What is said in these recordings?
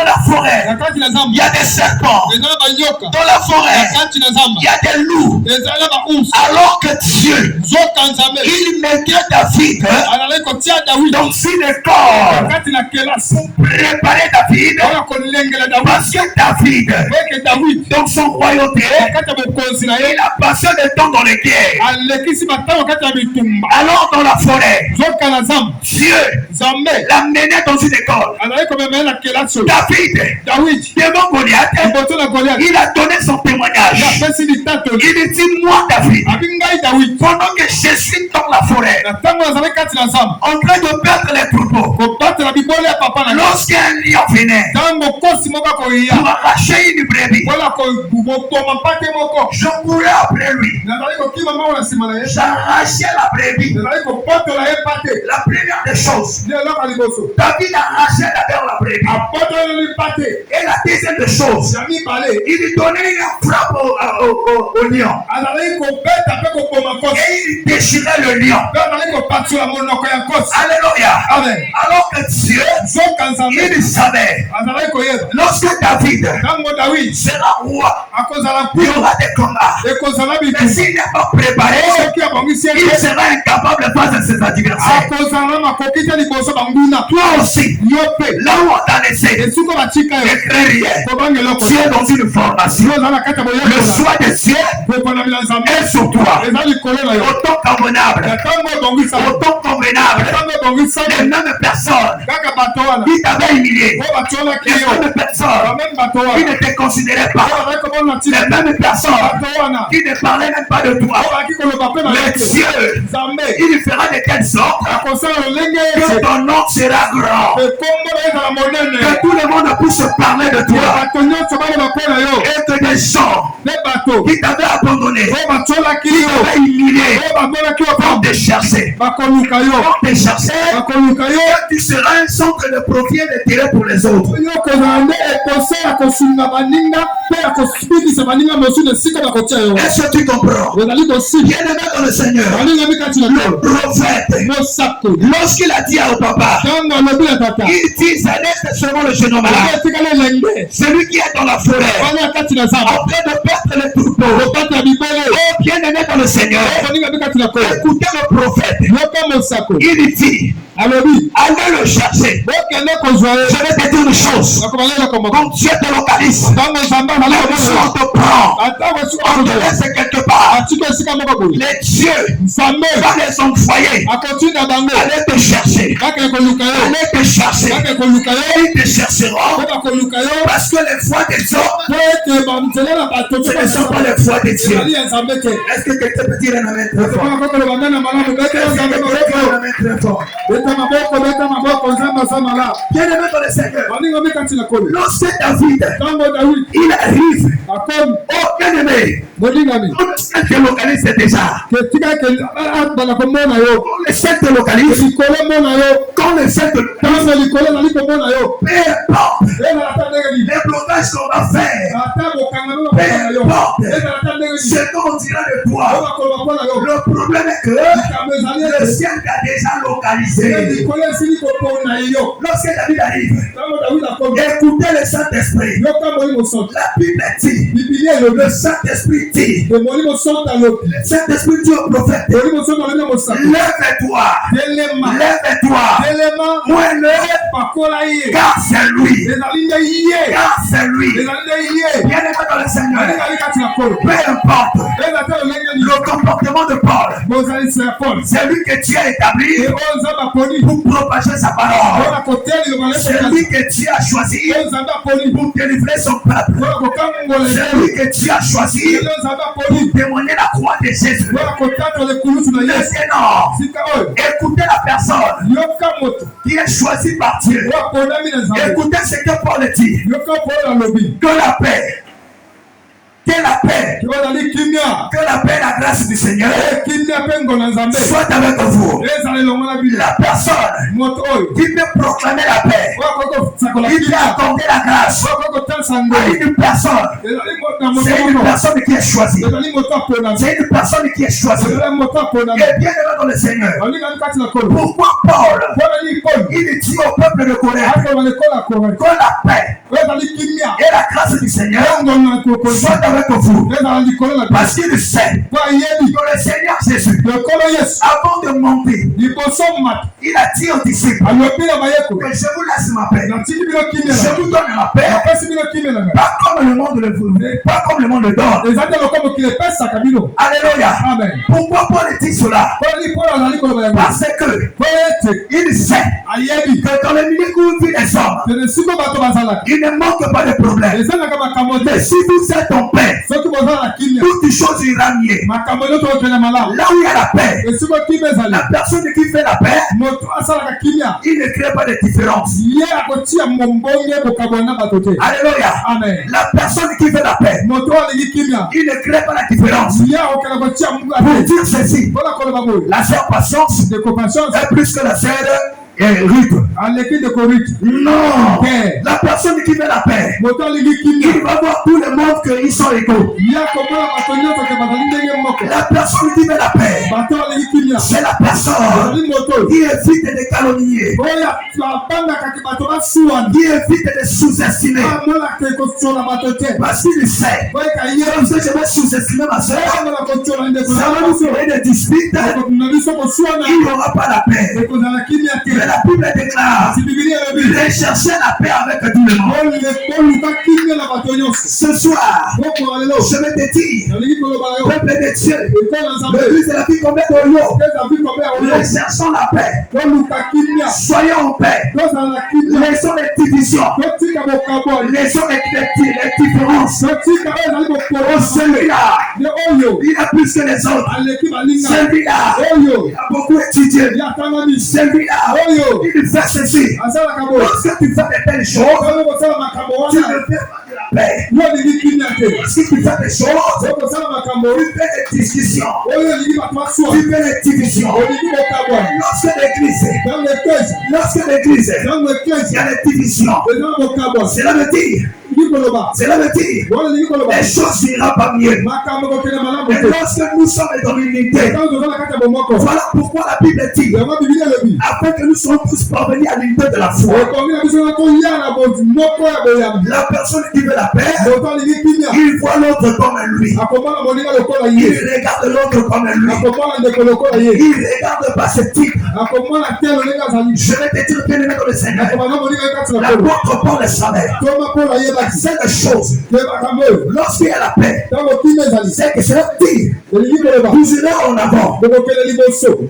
Dans la forêt, il y a des serpents. Dans la forêt, il y a des loups. Alors que Dieu, il mettait David dans une corps pour préparer David. Parce que David, dans son royauté, il a passé le temps dans les guerres. Alors dans la forêt, Dieu l'a mené dans une école. David, devant Goliath, il a donné son témoignage. Il dit, moi David, pendant que je suis dans la forêt, en train de perdre les troupeaux, lorsqu'un lion venait pour arracher une brebis, je courais après lui. J'arrachais la brebis. La première des choses, David arrachait d'abord la brebis. Et la deuxième des choses, il lui donnait une frappe au lion. Et il déchirait le lion. Alléluia. Amen. Alors que Dieu, il savait, lorsque David sera roi, il y aura des combats. Mais s'il n'est pas préparé, il sera incapable de face à ses adversaires. Toi aussi, là où on t'a laissé, tu es dans une formation. Le choix de Dieu est sur toi. Autant convenable, les mêmes personnes qui t'avaient humilié, les mêmes personnes qui ne te considéraient pas, les mêmes personnes qui ne parlaient même pas de toi. Mais Dieu, il fera de telle sorte que ton nom sera grand, que tout le monde puisse parler de toi, et que des gens qui t'avaient abandonné, qui t'avaient humilié, vont te chercher, tu seras un centre de profit et d'intérêt pour les autres. Est-ce que tu comprends? Bien-aimé dans le Seigneur, le prophète, lorsqu'il a dit au papa, il dit, ça laisse seulement le jeune homme là, celui qui est dans la forêt, en train de perdre les troupeaux. Oh, bien-aimé dans le Seigneur, écoutez le prophète, il dit, allez le chercher. Je vais te dire une chose, quand Dieu te localise, quand on te prend, on te laisse quelque part, les dieux dans les foyers allez te chercher, allez te chercher, ils te chercheront, parce que les fois des hommes, ce ne sont pas les fois des dieux. Est-ce que quelqu'un peut dire un amen très fort? Bien-aimé dans le Seigneur, lorsque David, il arrive, oh bien-aimé, on te localise déjà. On le sait te localise. Quand le sait te localise, peu importe les blocages qu'on va faire, peu importe ce qu'on dira de toi, le problème est que le ciel t'a déjà localisé. Lorsque David arrive, écoutez le Saint-Esprit. La Bible dit, le Saint-Esprit dit, le Saint-Esprit dit au prophète, lève-toi, car c'est lui, bien aimé dans le Seigneur, peu importe le comportement de Paul, c'est lui que Dieu a établi pour propager sa parole, c'est lui que Dieu a choisi pour délivrer son peuple, c'est lui que Dieu a choisi pour témoigner la croix de Jésus. Maintenant, écoutez la personne qui est choisie par Dieu. Écoutez ce que Paul dit. Que la paix, que la paix et la grâce du Seigneur soit avec vous. La personne qui peut proclamer la paix, qui peut accorder la grâce à une personne, c'est une personne qui est choisie. C'est une personne qui est choisie. Et bien aimé dans le Seigneur, pourquoi Paul, il dit au peuple de Corinthe que la paix Et la grâce du Seigneur soit avec vous. Parce qu'il sait que le Seigneur Jésus, avant de monter, il a dit aux disciples que je vous laisse ma paix. Je vous donne ma paix. Pas comme le monde le voulait, pas comme le monde le donne. Alléluia. Pourquoi Paul dit cela? Parce que il sait que dans le milieu où vivent les hommes, il ne manque pas de problème. Mais si vous êtes en paix, toutes les choses iront mieux. Là où il y a la paix, la personne qui fait la paix, il ne crée pas de différence. Alléluia. La personne qui fait la paix, il ne crée pas la différence. Pour dire ceci, la sœur patience est plus que la sœur rythme. Non. La personne qui fait la paix, il va voir tout le monde qu'ils sont égaux. La personne qui fait la paix, c'est la personne qui évite de calomnier, qui évite de sous-estimer. Parce qu'il sait, comme ça je vais sous-estimer ma soeur, ça va nous créer des disputes, il n'y aura pas la paix. Mais la Bible déclare, recherchez la paix avec tout le monde. Ce soir, je vais te dire, peuple de Dieu, l'église de la vie combien de l'eau, recherchons la paix. Soyons en paix. Laissons les divisions, laissons les différences. Celui-là, il a plus que les autres. Celui-là, il a beaucoup étudié. Celui-là, il fait ceci. Lorsque tu fais de telles choses, tu ne fais pas de la paix. Si tu fais des choses, tu fais des discussions, tu fais des divisions. Lorsque l'église, il y a des divisions, cela veut dire, les choses n'iront pas mieux. Et lorsque nous sommes dans l'unité, voilà pourquoi la Bible dit, afin que nous soyons tous parvenus à l'unité de la foi. La personne qui veut la paix, il voit l'autre comme lui. Il regarde l'autre comme lui. Il regarde pas ce type. Je vais te dire, bien-aimé dans le Seigneur, l'apôtre Paul le savait. C'est la chose. Lorsqu'il y a la paix, c'est que cela dit, nous irons en avant.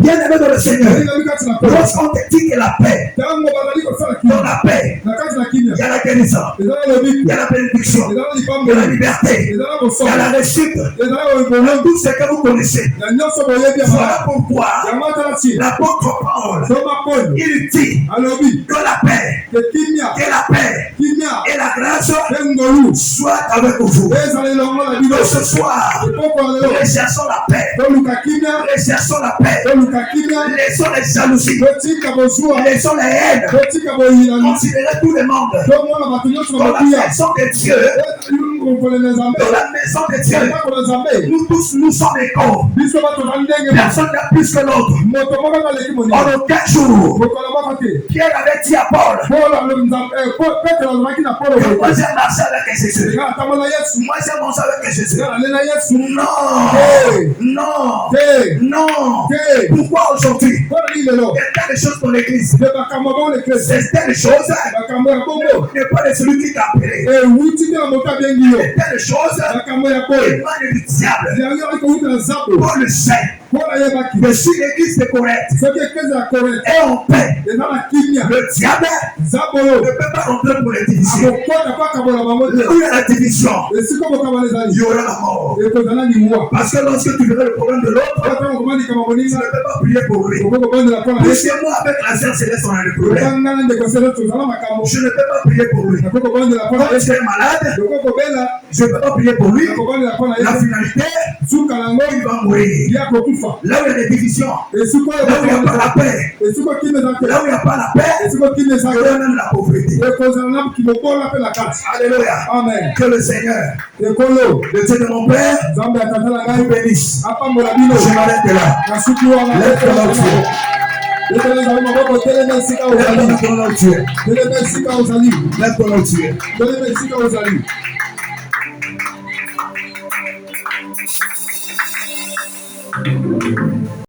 Bien-aimé dans le Seigneur, lorsqu'on te dit que la paix, dans la paix, il y a la guérison, il y a la bénédiction, il y a la liberté, il y a la réussite, tout ce que vous connaissez. Voilà pourquoi l'apôtre Paul, il dit que la paix, et la grâce soit avec vous. Que ce soir, recherchons la paix. Recherchons la paix. Laissons les jalousies. Laissons les haines. Considérez tout le monde dans la maison de Dieu. Dans la maison de Dieu, nous tous nous sommes égaux. Personne n'a plus que l'autre. En aucun jour, Pierre avait dit à Paul, moi j'ai marché avec Jésus. Moi j'ai mangé avec Jésus. Non. Pourquoi aujourd'hui? Il y a des choses pour l'église. C'est telle chose. Il n'est pas de celui qui t'a appelé. Il y a telle chose. Il mène du diable. Paul le sait. Mais si l'église est correcte et en paix, le diable ne peut pas rentrer pour les divisions. Là où il y a la division, il y aura la mort. Parce que lorsque tu verras le problème de l'autre, tu ne peux pas prier pour lui. Puisque moi, avec la sœur Céleste, on a le problème. Je ne peux pas prier pour lui. Quand je suis malade, je ne peux pas prier pour lui. La finalité, il va mourir. Là où il y a des divisions, là où il n'y a pas la paix, là où il n'y a pas la paix, il y aura même la pauvreté. Alléluia. Amen. Que le Seigneur, le Dieu de mon Père, vous bénisse. Je m'arrête là. Lève-toi là. Lève ton